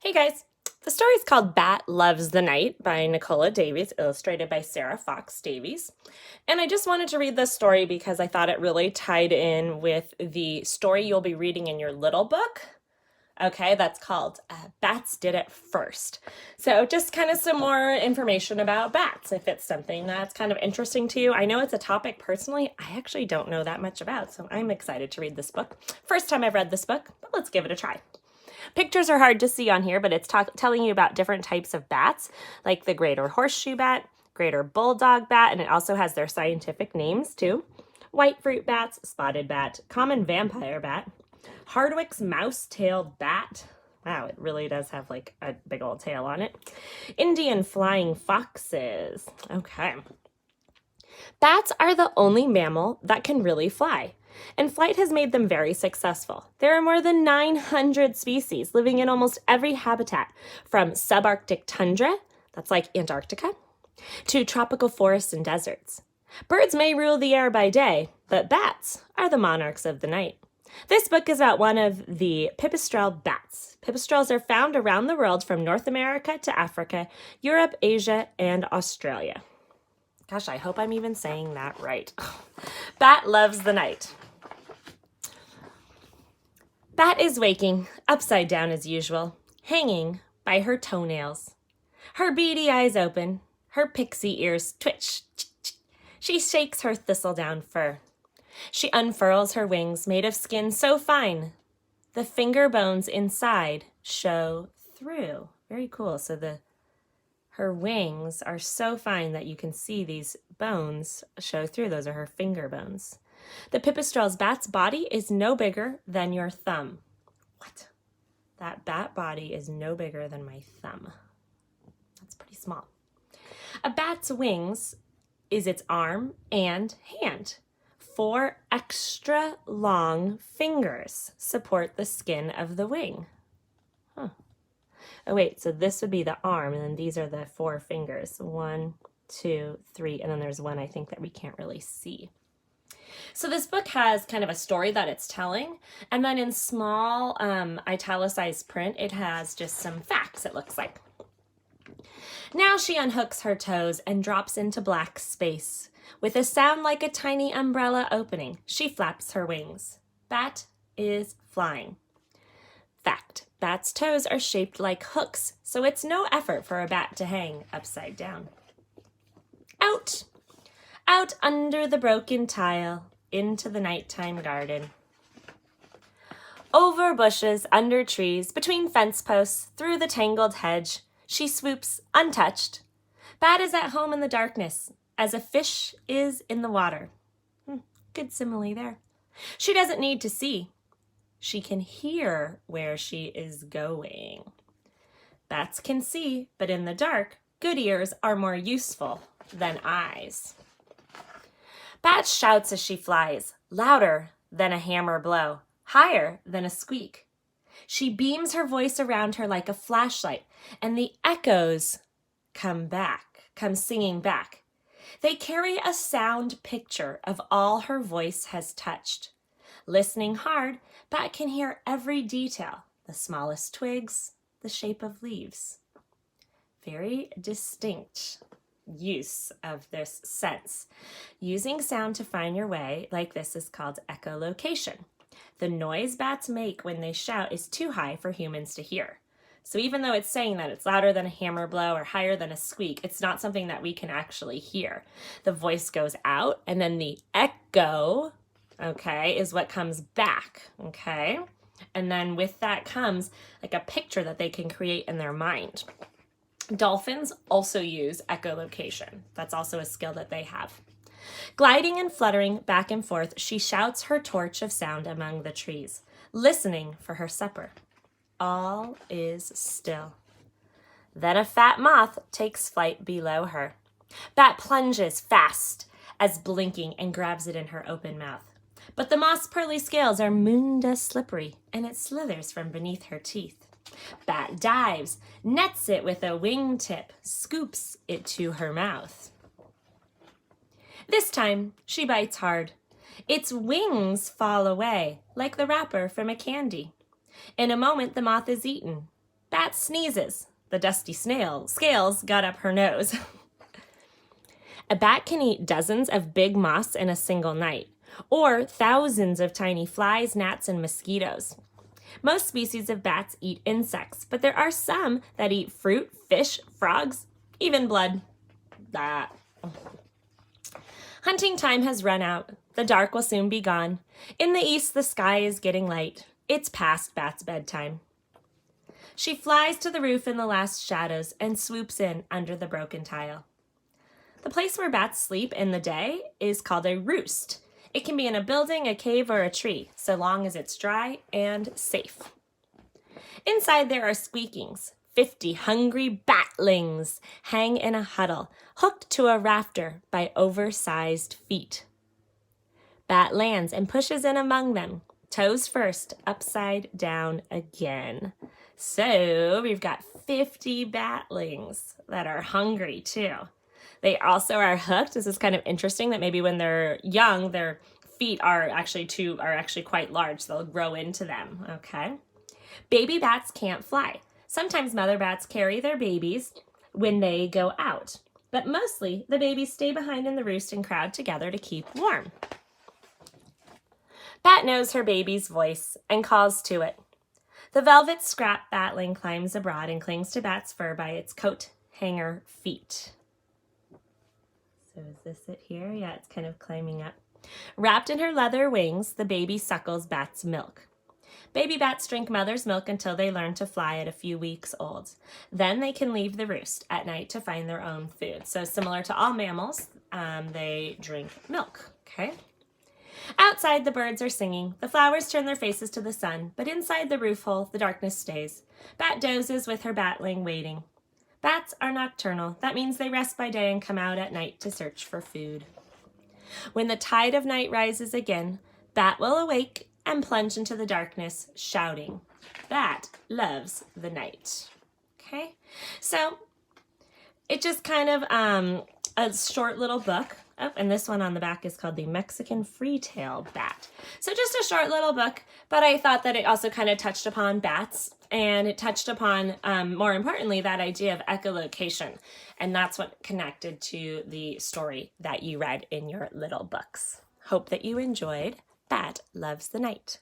Hey guys, the story is called Bat Loves the Night by Nicola Davies, illustrated by Sarah Fox Davies. And I just wanted to read this story because I thought it really tied in with the story you'll be reading in your little book. Okay, that's called Bats Did It First. So just kind of some more information about bats if it's something that's kind of interesting to you. I know it's a topic personally I actually don't know that much about, so I'm excited to read this book. First time I've read this book, but let's give it a try. Pictures are hard to see on here, but it's telling you about different types of bats, like the greater horseshoe bat, greater bulldog bat, and it also has their scientific names too. White fruit bats, spotted bat, common vampire bat, Hardwick's mouse-tailed bat. Wow, it really does have like a big old tail on it. Indian flying foxes. Okay. Bats are the only mammal that can really fly, and flight has made them very successful. There are more than 900 species living in almost every habitat, from subarctic tundra, that's like Antarctica, to tropical forests and deserts. Birds may rule the air by day, but bats are the monarchs of the night. This book is about one of the pipistrelle bats. Pipistrelles are found around the world from North America to Africa, Europe, Asia, and Australia. Gosh, I hope I'm even saying that right. Bat loves the night. Bat is waking, upside down as usual, hanging by her toenails. Her beady eyes open, her pixie ears twitch. She shakes her thistledown fur. She unfurls her wings made of skin so fine, the finger bones inside show through. Very cool. So her wings are so fine that you can see these bones show through. Those are her finger bones. The pipistrelle bat's body is no bigger than your thumb. What? That bat body is no bigger than my thumb. That's pretty small. A bat's wings is its arm and hand. 4 extra long fingers support the skin of the wing. Huh. Oh wait, so this would be the arm, and then these are the 4 fingers. 1, 2, 3, and then there's one I think that we can't really see. So this book has kind of a story that it's telling, and then in small italicized print, it has just some facts, it looks like. Now she unhooks her toes and drops into black space. With a sound like a tiny umbrella opening, she flaps her wings. Bat is flying. Fact, bat's toes are shaped like hooks, so it's no effort for a bat to hang upside down. Out! Out under the broken tile, into the nighttime garden. Over bushes, under trees, between fence posts, through the tangled hedge, she swoops untouched. Bat is at home in the darkness, as a fish is in the water. Good simile there. She doesn't need to see. She can hear where she is going. Bats can see, but in the dark, good ears are more useful than eyes. Bat shouts as she flies, louder than a hammer blow, higher than a squeak. She beams her voice around her like a flashlight, and the echoes come singing back. They carry a sound picture of all her voice has touched. Listening hard, Bat can hear every detail, the smallest twigs, the shape of leaves. Very distinct use of this sense. Using sound to find your way like this is called echolocation. The noise bats make when they shout is too high for humans to hear. So even though it's saying that it's louder than a hammer blow or higher than a squeak, it's not something that we can actually hear. The voice goes out, and then the echo, okay, is what comes back, okay? And then with that comes like a picture that they can create in their mind. Dolphins also use echolocation. That's also a skill that they have. Gliding and fluttering back and forth, she shouts her torch of sound among the trees, listening for her supper. All is still. Then a fat moth takes flight below her. Bat plunges fast as blinking and grabs it in her open mouth. But the moth's pearly scales are moon dust slippery, and it slithers from beneath her teeth. Bat dives, nets it with a wingtip, scoops it to her mouth. This time, she bites hard. Its wings fall away, like the wrapper from a candy. In a moment, the moth is eaten. Bat sneezes. The dusty scales got up her nose. A bat can eat dozens of big moths in a single night, or thousands of tiny flies, gnats, and mosquitoes. Most species of bats eat insects, but there are some that eat fruit, fish, frogs, even blood. Hunting time has run out. The dark will soon be gone. In the east, the sky is getting light. It's past Bat's bedtime. She flies to the roof in the last shadows and swoops in under the broken tile. The place where bats sleep in the day is called a roost. It can be in a building, a cave, or a tree, so long as it's dry and safe. Inside there are squeakings. 50 hungry batlings hang in a huddle, hooked to a rafter by oversized feet. Bat lands and pushes in among them, toes first, upside down again. So we've got 50 batlings that are hungry too. They also are hooked. This is kind of interesting that maybe when they're young, their feet are actually quite large. So they'll grow into them, okay? Baby bats can't fly. Sometimes mother bats carry their babies when they go out, but mostly the babies stay behind in the roost and crowd together to keep warm. Bat knows her baby's voice and calls to it. The velvet scrap batling climbs abroad and clings to Bat's fur by its coat hanger feet. So is this it here? Yeah, it's kind of climbing up. Wrapped in her leather wings, the baby suckles Bat's milk. Baby bats drink mother's milk until they learn to fly at a few weeks old. Then they can leave the roost at night to find their own food. So similar to all mammals, they drink milk, okay? Outside, the birds are singing. The flowers turn their faces to the sun, but inside the roof hole, the darkness stays. Bat dozes with her batling waiting. Bats are nocturnal. That means they rest by day and come out at night to search for food. When the tide of night rises again, Bat will awake and plunge into the darkness, shouting. Bat loves the night. Okay, so it just kind of a short little book. Oh, and this one on the back is called The Mexican Freetail Bat. So just a short little book, but I thought that it also kind of touched upon bats, and it touched upon, more importantly, that idea of echolocation. And that's what connected to the story that you read in your little books. Hope that you enjoyed Bat Loves the Night.